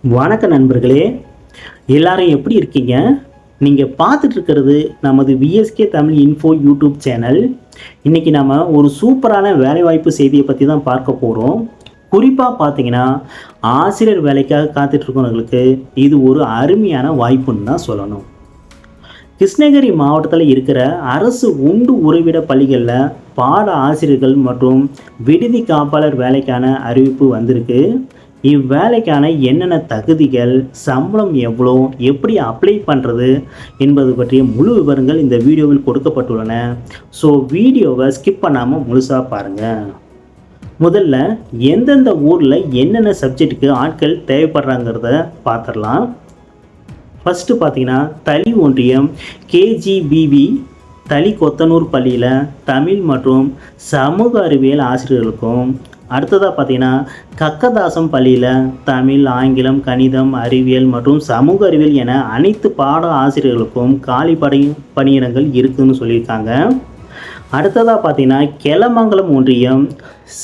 வணக்க நண்பர்களே, எல்லாரும் எப்படி இருக்கீங்க? நீங்கள் பார்த்துட்டு இருக்கிறது நமது VSK Tamil info YouTube channel. இன்றைக்கி நம்ம ஒரு சூப்பரான வேலைவாய்ப்பு செய்தியை பற்றி தான் பார்க்க போகிறோம். குறிப்பாக பார்த்தீங்கன்னா, ஆசிரியர் வேலைக்காக காத்துட்ருக்கவங்களுக்கு இது ஒரு அருமையான வாய்ப்புன்னு தான் சொல்லணும். கிருஷ்ணகிரி மாவட்டத்தில் இருக்கிற அரசு உண்டு உறைவிட பள்ளிகளில் பாட ஆசிரியர்கள் மற்றும் விடுதி காப்பாளர் வேலைக்கான அறிவிப்பு வந்திருக்கு. இவ்வேலைக்கான என்னென்ன தகுதிகள், சம்பளம் எவ்வளோ, எப்படி அப்ளை பண்ணுறது என்பது பற்றிய முழு விவரங்கள் இந்த வீடியோவில் கொடுக்கப்பட்டுள்ளன. ஸோ வீடியோவை ஸ்கிப் பண்ணாமல் முழுசாக பாருங்கள். முதல்ல எந்தெந்த ஊரில் என்னென்ன சப்ஜெக்ட்டுக்கு ஆட்கள் தேவைப்படுறாங்கிறத பார்த்துடலாம். ஃபஸ்ட்டு பார்த்தீங்கன்னா, தளி ஒன்றியம் கேஜிபிவி தளி கொத்தனூர் பள்ளியில் தமிழ் மற்றும் சமூக அறிவியல் ஆசிரியர்களுக்கும், அடுத்ததாக பார்த்தீங்கன்னா, கக்கதாசம் பள்ளியில் தமிழ், ஆங்கிலம், கணிதம், அறிவியல் மற்றும் சமூக அறிவியல் என அனைத்து பாட ஆசிரியர்களுக்கும் காலி பணியிடங்கள் இருக்குதுன்னு சொல்லியிருக்காங்க. அடுத்ததாக பார்த்தீங்கன்னா, கெலமங்கலம் ஒன்றியம்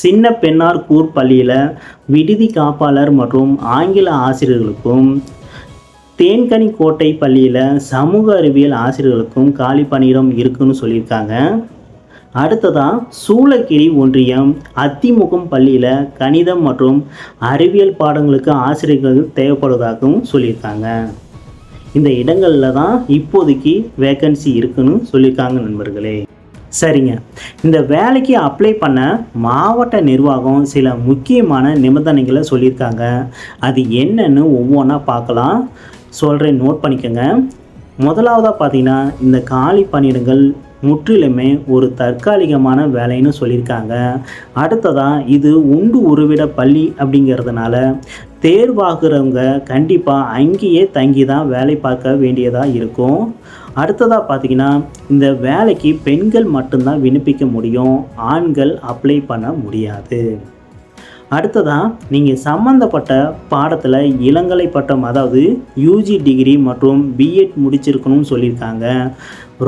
சின்ன பெண்ணார்கூர் பள்ளியில் விடுதி காப்பாளர் மற்றும் ஆங்கில ஆசிரியர்களுக்கும், தேன்கனி கோட்டை பள்ளியில் சமூக அறிவியல் ஆசிரியர்களுக்கும் காலி பணியிடம் இருக்குன்னு சொல்லியிருக்காங்க. அடுத்ததாக சூளகிரி ஒன்றியம் அத்திமுகம் பள்ளியில் கணிதம் மற்றும் அறிவியல் பாடங்களுக்கு ஆசிரியர்கள் தேவைப்படுவதாகவும் சொல்லியிருக்காங்க. இந்த இடங்களில் தான் இப்போதைக்கு வேக்கன்சி இருக்குன்னு சொல்லியிருக்காங்க நண்பர்களே. சரிங்க, இந்த வேலைக்கு அப்ளை பண்ண மாவட்ட நிர்வாகம் சில முக்கியமான நிபந்தனைகளை சொல்லியிருக்காங்க. அது என்னன்னு ஒவ்வொன்றா பார்க்கலாம். சொல்கிறேன், நோட் பண்ணிக்கோங்க. முதலாவதாக பார்த்தீங்கன்னா, இந்த காலி பணியிடங்கள் முற்றிலுமே ஒரு தற்காலிகமான வேலைன்னு சொல்லியிருக்காங்க. அடுத்ததாக, இது உண்டு உருவிட பள்ளி அப்படிங்கிறதுனால தேர்வாகிறவங்க கண்டிப்பாக அங்கேயே தங்கி தான் வேலை பார்க்க வேண்டியதாக இருக்கும். அடுத்ததாக பார்த்தீங்கன்னா, இந்த வேலைக்கு பெண்கள் மட்டும்தான் விண்ணப்பிக்க முடியும், ஆண்கள் அப்ளை பண்ண முடியாது. அடுத்ததாக, நீங்கள் சம்மந்தப்பட்ட பாடத்தில் இளங்கலை பட்டம், அதாவது யூஜி டிகிரி மற்றும் பிஎட் முடிச்சிருக்கணும்னு சொல்லியிருக்காங்க.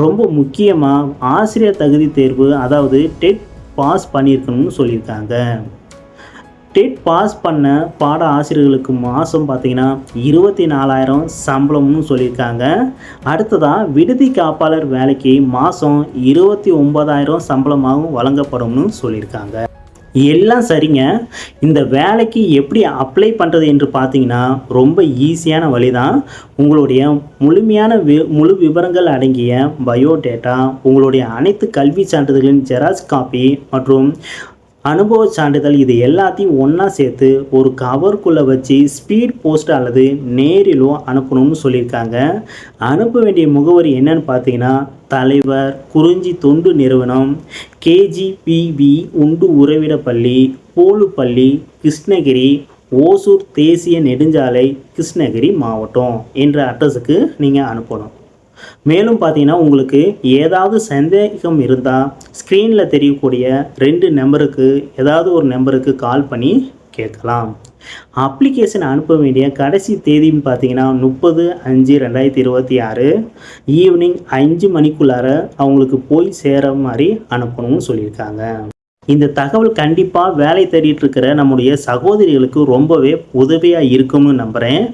ரொம்ப முக்கியமாக ஆசிரியர் தகுதி தேர்வு, அதாவது டெட் பாஸ் பண்ணியிருக்கணும்னு சொல்லியிருக்காங்க. டெட் பாஸ் பண்ண பாட ஆசிரியர்களுக்கு மாதம் பார்த்திங்கன்னா 24,000 சம்பளம்னு சொல்லியிருக்காங்க. அடுத்ததாக, விடுதி காப்பாளர் வேலைக்கு மாதம் 29,000 சம்பளமாகவும் வழங்கப்படும்னு சொல்லியிருக்காங்க. எல்லாம் சரிங்க. இந்த வேலைக்கு எப்படி அப்ளை பண்ணுறது என்று பார்த்தீங்கன்னா, ரொம்ப ஈஸியான வழி தான். உங்களுடைய முழுமையான முழு விவரங்கள் அடங்கிய பயோடேட்டா, உங்களுடைய அனைத்து கல்வி சான்றிதழ்களின் ஜெராக்ஸ் காப்பி மற்றும் அனுபவ சான்றிதழ், இது எல்லாத்தையும் ஒன்றா சேர்த்து ஒரு கவருக்குள்ளே வச்சு ஸ்பீட் போஸ்ட் அல்லது நேரிலோ அனுப்பணும்னு சொல்லியிருக்காங்க. அனுப்ப வேண்டிய முகவரி என்னன்னு பார்த்தீங்கன்னா, தலைவர், குறிஞ்சி தொண்டு நிறுவனம், கேஜிபிவி உண்டு உறைவிட பள்ளி, போலுப்பள்ளி, கிருஷ்ணகிரி, ஓசூர் தேசிய நெடுஞ்சாலை, கிருஷ்ணகிரி மாவட்டம் என்ற அட்ரஸுக்கு நீங்கள் அனுப்பணும். மேலும் பார்த்தீங்கன்னா, உங்களுக்கு ஏதாவது சந்தேகம் இருந்தால் ஸ்க்ரீனில் தெரியக்கூடிய 2 நம்பருக்கு ஏதாவது ஒரு நம்பருக்கு கால் பண்ணி கேட்கலாம். அப்ளிகேஷன் அனுப்ப வேண்டிய கடைசி தேதின்னு பார்த்தீங்கன்னா 30/5/2026 ஈவினிங் 5 மணிக்குள்ளார அவங்களுக்கு போய் சேர மாதிரி அனுப்பணும்னு சொல்லியிருக்காங்க. இந்த தகவல் கண்டிப்பாக வேலை தேடிட்டு இருக்கிற நம்முடைய சகோதரிகளுக்கு ரொம்பவே உதவியாக இருக்கும்னு நம்புகிறேன்.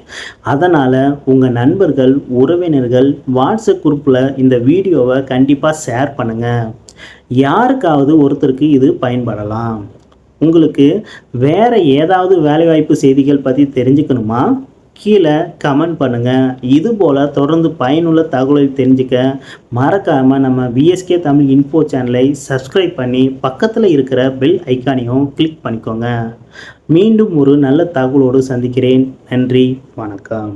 அதனால் உங்கள் நண்பர்கள், உறவினர்கள் வாட்ஸ்அப் குரூப்பில் இந்த வீடியோவை கண்டிப்பாக ஷேர் பண்ணுங்கள். யாருக்காவது ஒருத்தருக்கு இது பயன்படலாம். உங்களுக்கு வேறு ஏதாவது வேலைவாய்ப்பு செய்திகள் பற்றி தெரிஞ்சுக்கணுமா? கீழே கமெண்ட் பண்ணுங்கள். இதுபோல் தொடர்ந்து பயனுள்ள தகவலை தெரிஞ்சுக்க மறக்காமல் நம்ம விஎஸ்கே தமிழ் இன்ஃபோ சேனலை சப்ஸ்கிரைப் பண்ணி பக்கத்தில் இருக்கிற பெல் ஐக்கானையும் கிளிக் பண்ணிக்கோங்க. மீண்டும் ஒரு நல்ல தகவலோடு சந்திக்கிறேன். நன்றி, வணக்கம்.